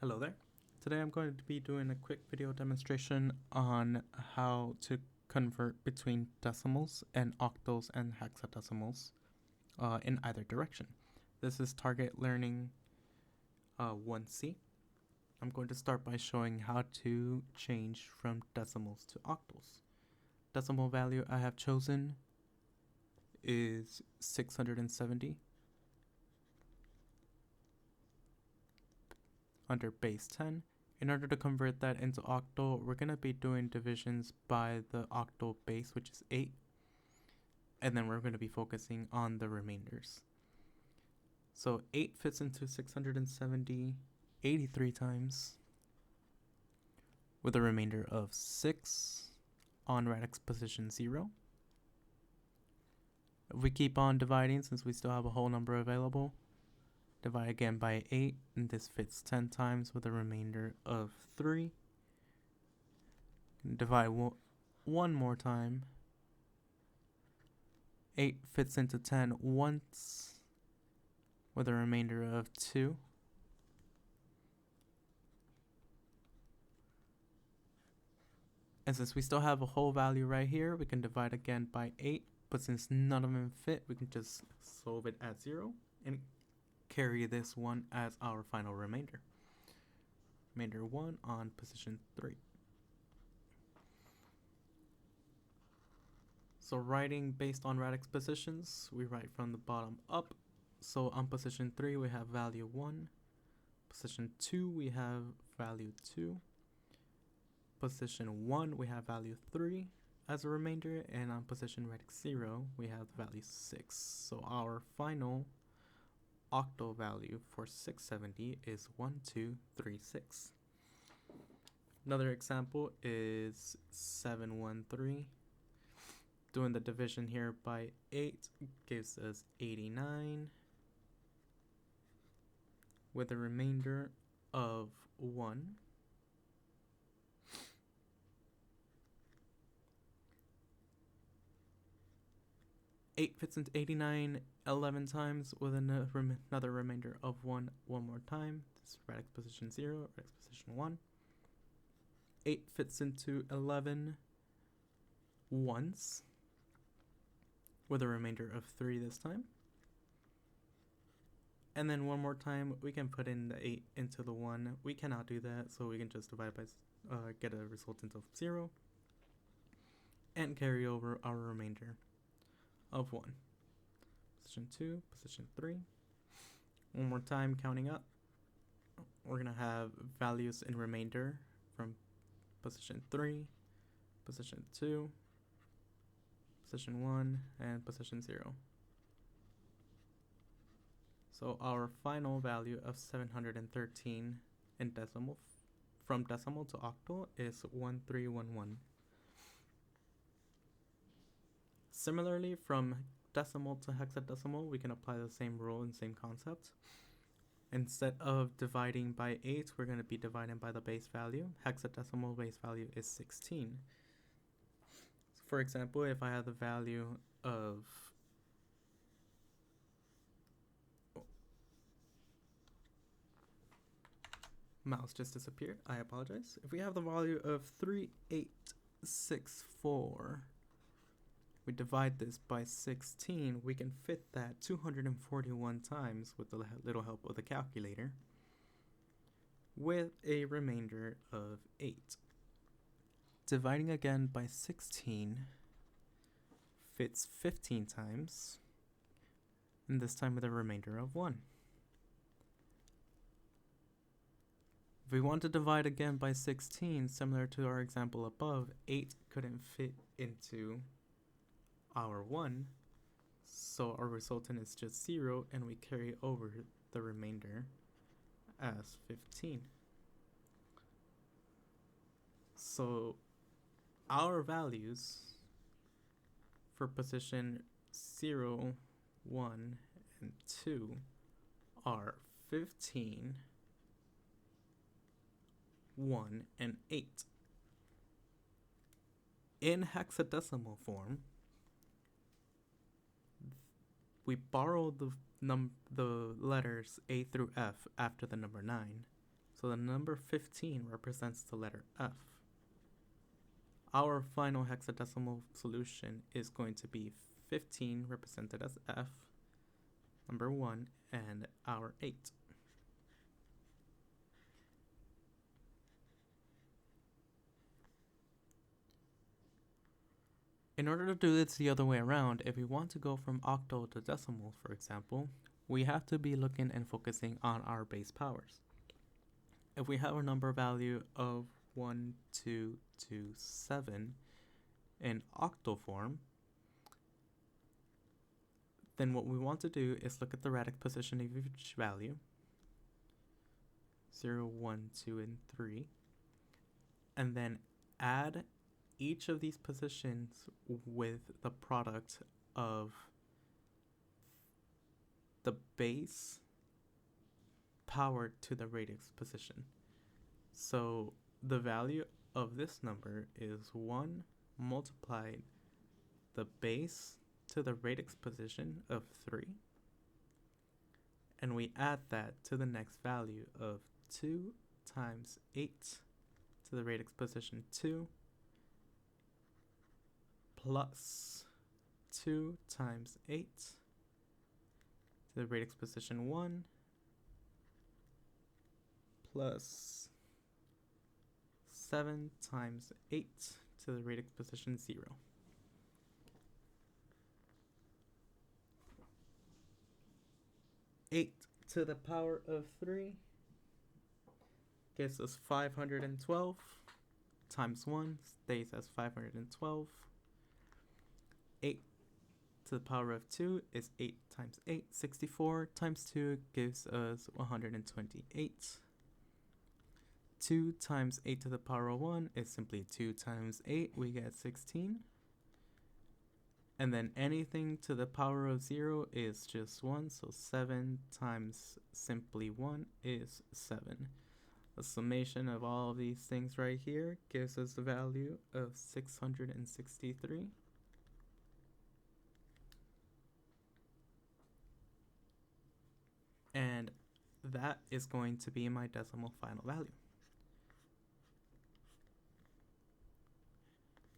Hello there. Today I'm going to be doing a quick video demonstration on how to convert between decimals and octals and hexadecimals in either direction. This is target learning 1C. I'm going to start by showing how to change from decimals to octals. Decimal value I have chosen is 670 under base 10. In order to convert that into octal, we're going to be doing divisions by the octal base, which is 8. And then we're going to be focusing on the remainders. So 8 fits into 670 83 times, with a remainder of 6 on radix position 0. If we keep on dividing, since we still have a whole number available, divide again by 8, and this fits 10 times with a remainder of 3. Divide one more time. 8 fits into 10 once, with a remainder of 2. And since we still have a whole value right here, we can divide again by 8. But since none of them fit, we can just solve it at 0 and carry this one as our final remainder. Remainder 1 on position 3. So writing based on radix positions, we write from the bottom up. So on position 3 we have value 1. Position 2 we have value 2. Position 1 we have value 3 as a remainder, and on position radix 0 we have the value 6. So our final octal value for 670 is 1236. Another example is 713. Doing the division here by 8 gives us 89, with a remainder of 1. Eight fits into 89 11 times with another remainder of 1 one more time. This is radix position 0, radix position 1. 8 fits into 11 once, with a remainder of 3 this time. And then one more time, we can put in the 8 into the 1. We cannot do that, so we can just divide by, get a resultant of 0, and carry over our remainder of 1. Position 2, position 3. One more time, counting up. We're going to have values in remainder from position 3, position 2, position 1, and position 0. So our final value of 713 in decimal, from decimal to octal, is 1311. Similarly, from decimal to hexadecimal, we can apply the same rule and same concept. Instead of dividing by 8, we're going to be dividing by the base value. Hexadecimal base value is 16. For example, if I have the value of mouse just disappeared, I apologize. If we have the value of 3864, we divide this by 16, we can fit that 241 times with the little help of the calculator, with a remainder of 8. Dividing again by 16 fits 15 times, and this time with a remainder of 1. If we want to divide again by 16, similar to our example above, 8 couldn't fit into our 1, so our resultant is just 0, and we carry over the remainder as 15. So our values for position 0, 1, and 2 are 15, 1, and 8. In hexadecimal form, we borrow the letters A through F after the number 9. So the number 15 represents the letter F. Our final hexadecimal solution is going to be 15 represented as F, number 1, and our 8. In order to do this the other way around, if we want to go from octal to decimal, for example, we have to be looking and focusing on our base powers. If we have a number value of 1, 2, 2, 7 in octal form, then what we want to do is look at the radix position of each value, 0, 1, 2, and 3, and then add each of these positions with the product of the base power to the radix position. So the value of this number is 1 multiplied the base to the radix position of 3, and we add that to the next value of 2 times 8 to the radix position 2 plus 2 times 8 to the radix position 1 plus 7 times 8 to the radix position 0. Eight to the power of 3 gives us 512 times 1 stays as 512. 8 to the power of 2 is 8 times 8, 64 times 2 gives us 128. 2 times 8 to the power of 1 is simply 2 times 8, we get 16. And then anything to the power of 0 is just 1, so 7 times simply 1 is 7. The summation of all of these things right here gives us the value of 663. And that is going to be my decimal final value.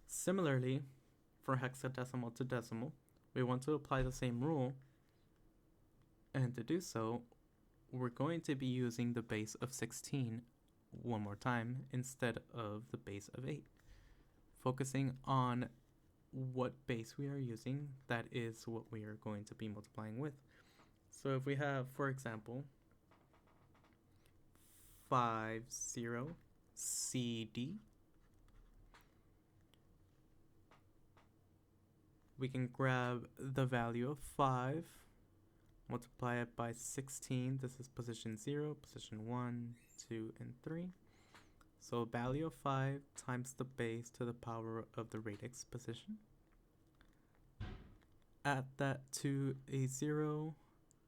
Similarly, for hexadecimal to decimal, we want to apply the same rule, and to do so, we're going to be using the base of 16 one more time instead of the base of 8. Focusing on what base we are using, that is what we are going to be multiplying with. So if we have, for example, 50 CD, we can grab the value of 5, multiply it by 16. This is position 0, position 1, 2, and 3. So value of 5 times the base to the power of the radix position. Add that to a 0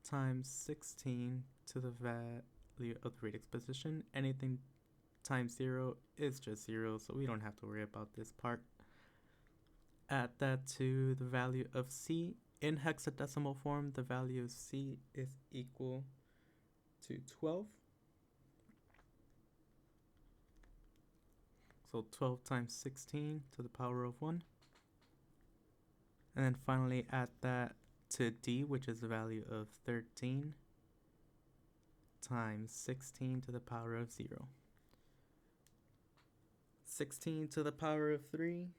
times 16 to the value of the radix position. Anything times 0 is just 0, so we don't have to worry about this part. Add that to the value of C. In hexadecimal form, the value of C is equal to 12. So 12 times 16 to the power of 1. And then finally add that to D, which is the value of 13 times 16 to the power of 0. 16 to the power of 3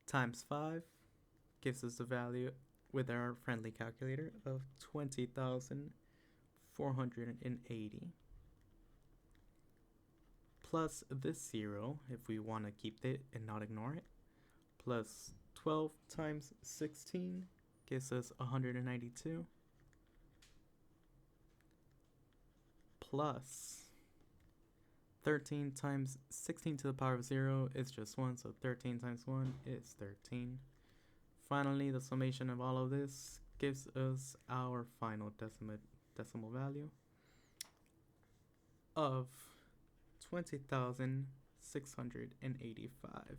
times 5 gives us the value with our friendly calculator of 20,480. Plus this 0, if we want to keep it and not ignore it, plus 12 times 16 gives us 192. Plus 13 times 16 to the power of 0 is just 1, so 13 times 1 is 13. Finally, the summation of all of this gives us our final decimal value of 20,685.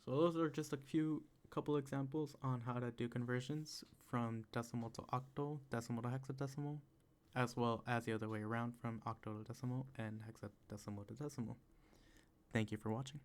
So those are just a few couple examples on how to do conversions from decimal to octal, decimal to hexadecimal, as well as the other way around from octal to decimal and hexadecimal to decimal. Thank you for watching.